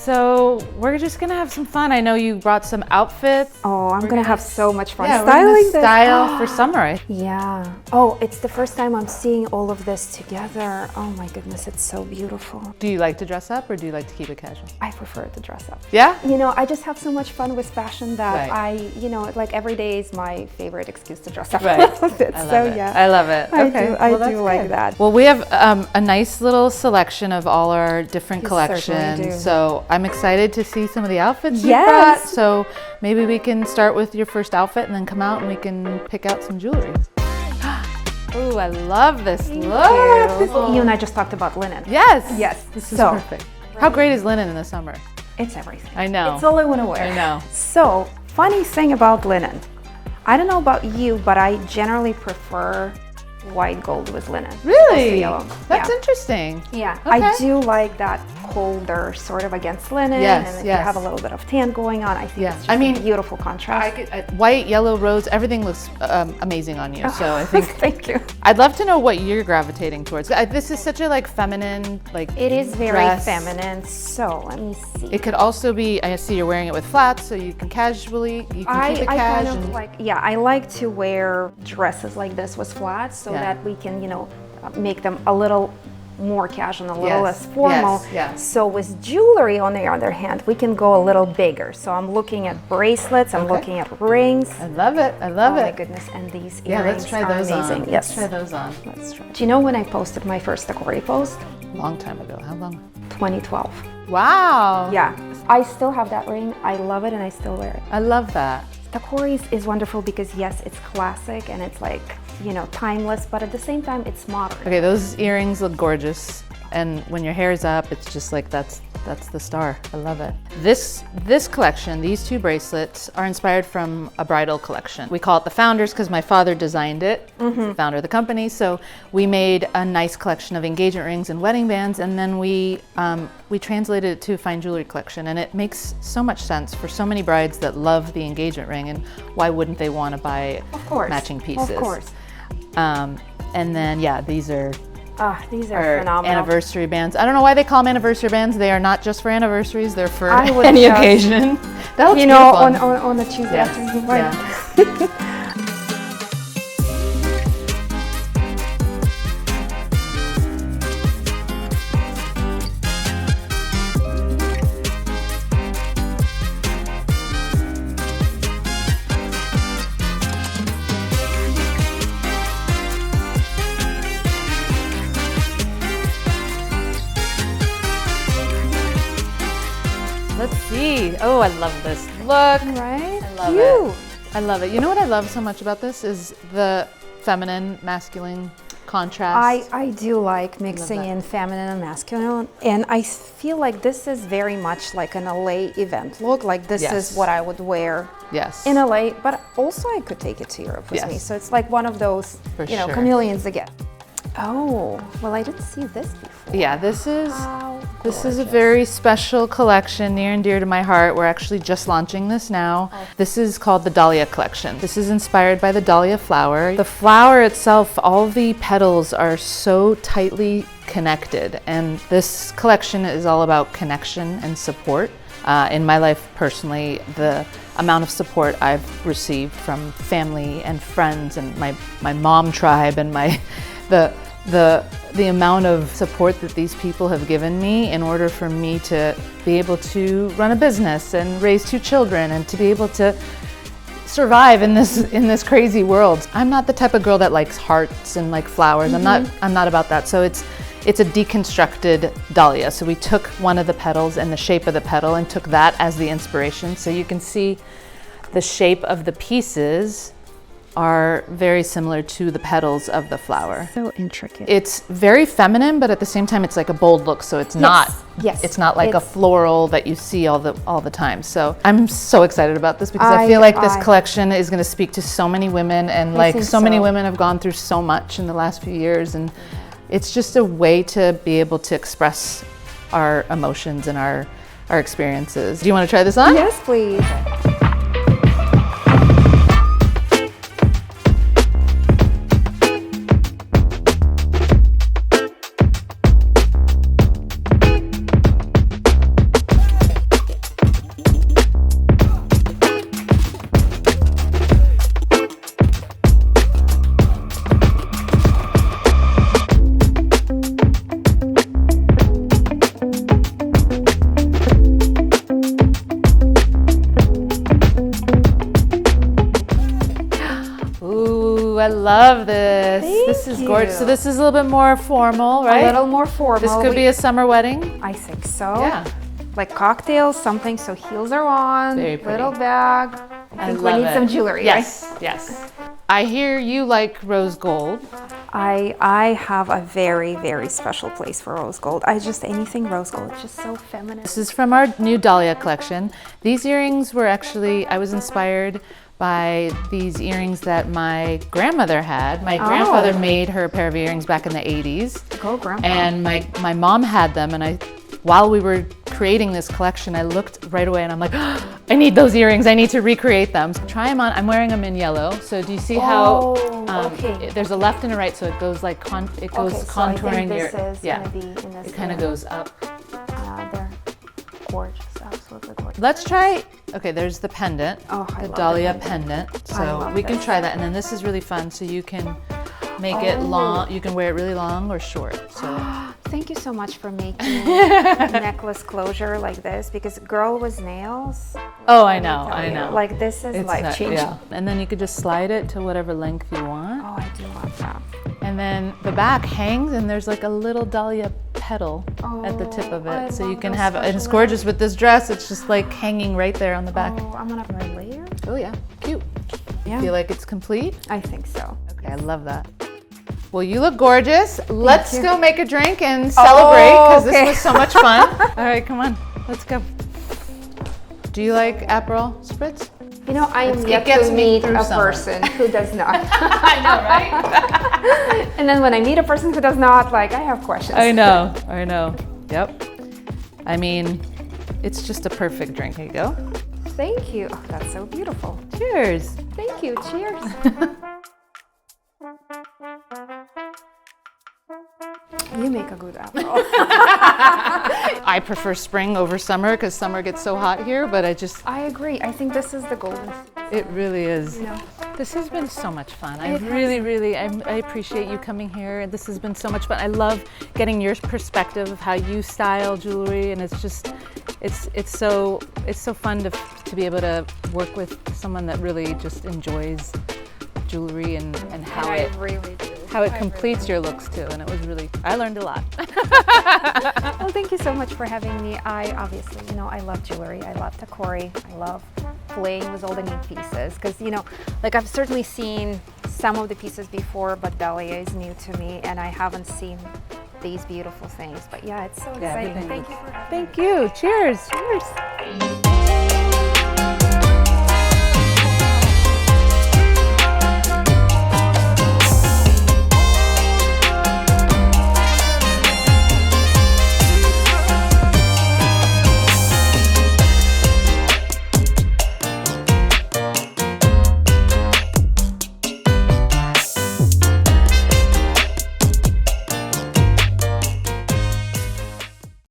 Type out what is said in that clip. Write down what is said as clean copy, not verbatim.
So we're just gonna have some fun. I know you brought some outfits. Oh, I'm gonna have so much fun styling this. Style for summer. Yeah. Oh, it's the first time I'm seeing all of this together. Oh my goodness, it's so beautiful. Do you like to dress up or do you like to keep it casual? I prefer to dress up. Yeah? You know, I just have so much fun with fashion that Right. like every day is my favorite excuse to dress up Right. a little bit. I love So it. yeah. I love it. Okay. I Well, do like good. that. Well, we have a nice little selection of all our different You certainly collections. do. So I'm excited to see some of the outfits you Yes. brought. So maybe we can start with your first outfit and then come out and we can pick out some jewelry. Oh, I love this look. You and I just talked about linen. Yes. Yes. This is So- perfect. How great is linen in the summer? It's everything. I know. It's all I want to wear. I know. So, funny thing about linen. I don't know about you, but I generally prefer white gold with linen. Really? Yellow. That's Yeah. interesting. Yeah, Okay. I do like that colder sort of against linen. Yes, and if yes. you have a little bit of tan going on, I think Yeah. it's just I mean, a beautiful contrast. White, yellow, rose, everything looks amazing on you. So I think Thank you. I'd love to know what you're gravitating towards. This is such a like feminine, like It is very dress. feminine. So let me see. It could also be. I see you're wearing it with flats, so you can casually. You can keep it I cash. kind of like, yeah, I like to wear dresses like this with flats so Yeah. that we can, make them a little more casual, a little Yes, less formal. yes, yes. So with jewelry, on the other hand, we can go a little bigger. So I'm looking at bracelets, I'm Okay. looking at rings. I love it. I love Oh my it. goodness, and these Yeah, earrings let's try are those amazing. on. Yes. Let's try those on. Let's try. Do you know when I posted my first TACORI post? Long time ago. How long? 2012. Wow. Yeah, I still have that ring. I love it and I still wear it. I love that. TACORI is wonderful because yes, it's classic and it's like, timeless, but at the same time, it's modern. Okay, those earrings look gorgeous, and when your hair's up, it's just like that's the star. I love it. This collection, these two bracelets, are inspired from a bridal collection. We call it the Founders because my father designed it, the founder of the company. So we made a nice collection of engagement rings and wedding bands, and then we translated it to a fine jewelry collection, and it makes so much sense for so many brides that love the engagement ring, and why wouldn't they want to buy matching pieces? Of course. And then, yeah, these are These are phenomenal. anniversary bands. I don't know why they call them anniversary bands. They are not just for anniversaries. They're for I would any just- occasion. That looks on a Tuesday Yes, afternoon. Right. yeah. Let's see. Oh, I love this look. Right? I love Cute. it. I love it. You know what I love so much about this is the feminine, masculine contrast. I do like mixing that. in feminine and masculine, and I feel like this is very much like an LA event look. Like this Yes. is what I would wear Yes. in LA, but also I could take it to Europe with Yes. me. So it's like one of those, For sure. chameleons again. Oh, well, I didn't see this before. Yeah, this is How this is a gorgeous. very special collection, near and dear to my heart. We're actually just launching this now. This is called the Dahlia collection. This is inspired by the Dahlia flower. The flower itself, all the petals are so tightly connected, and this collection is all about connection and support. In my life personally, the amount of support I've received from family and friends and my mom tribe and the amount of support that these people have given me in order for me to be able to run a business and raise 2 children and to be able to survive in this crazy world. I'm not the type of girl that likes hearts and like flowers. I'm not about that. So it's a deconstructed dahlia. So we took one of the petals and the shape of the petal and took that as the inspiration. So you can see the shape of the pieces are very similar to the petals of the flower. So intricate. It's very feminine, but at the same time, it's like a bold look. So it's not. Yes. It's not like a It's- floral that you see all the time. So I'm so excited about this because I I- feel like this I- collection is going to speak to so many women, and I like think so many so. women have gone through so much in the last few years, and it's just a way to be able to express our emotions and our experiences. Do you want to try this on? Yes, please. love this. This Thank is gorgeous. you. So this is a little bit more formal, right? A little more formal. This could be a summer wedding. I think so. Yeah. Like cocktails, something, so heels are on, Very pretty. little bag. I think we love need it. some jewelry, Yes, yes. I hear you like rose gold. right? I have a very, very special place for rose gold. Anything rose gold, it's just so feminine. This is from our new Dahlia collection. These earrings were actually, I was inspired by these earrings that my grandmother had. My grandfather made her a pair of earrings back in the 80s. Go, Grandpa. And my mom had them, and while we were creating this collection, I looked right away and I'm like, oh, I need those earrings, I need to recreate them. So try them on, I'm wearing them in yellow. So do you see how there's a left and a right, so it goes like, contouring this your, is gonna be in this it kind of goes up. They're gorgeous, absolutely gorgeous. Let's try, okay, there's the pendant, I the love Dahlia the pendant. I So love we can this. try that, and then this is really fun, so you can make it long, you can wear it really long or short. So. Thank you so much for making a necklace closure like this, because girl with nails. Oh, I know, I know. Like this is life changing. Yeah. And then you could just slide it to whatever length you want. Oh, I do love that. And then the back hangs, and there's like a little Dahlia petal at the tip of I it. So you love can those have it, and it's special gorgeous with this dress. It's just like hanging right there on the back. Oh, I'm gonna have my layer. Oh yeah, cute. Yeah. Feel like it's complete? I think so. Okay, I love that. Well, you look gorgeous. Let's go make a drink and celebrate, because this was so much fun. All right, come on, let's go. Do you like Aperol Spritz? You know, I am It yet gets to me meet through a summer. person who does not. I know, right? And then when I meet a person who does not, like, I have questions. I know, I know. Yep. I mean, it's just a perfect drink. Here you go. Thank you. Oh, that's so beautiful. Cheers. Thank you. Cheers. You make a good Aperol. I prefer spring over summer because summer gets so hot here, but I agree. I think this is the golden season. it really is. You know. This has been so much fun. I appreciate you coming here. This has been so much fun. I love getting your perspective of how you style jewelry, and it's just, it's so fun to be able to work with someone that really just enjoys jewelry and how I it really do. how it completes your looks too. And it was really, I learned a lot. Well, thank you so much for having me. I obviously, you know, I love jewelry. I love TACORI. I love playing with all the new pieces because, you know, like I've certainly seen some of the pieces before, but Dahlia is new to me and I haven't seen these beautiful things. But yeah, it's so exciting. Thank you for having me. Thank you. Cheers. Cheers.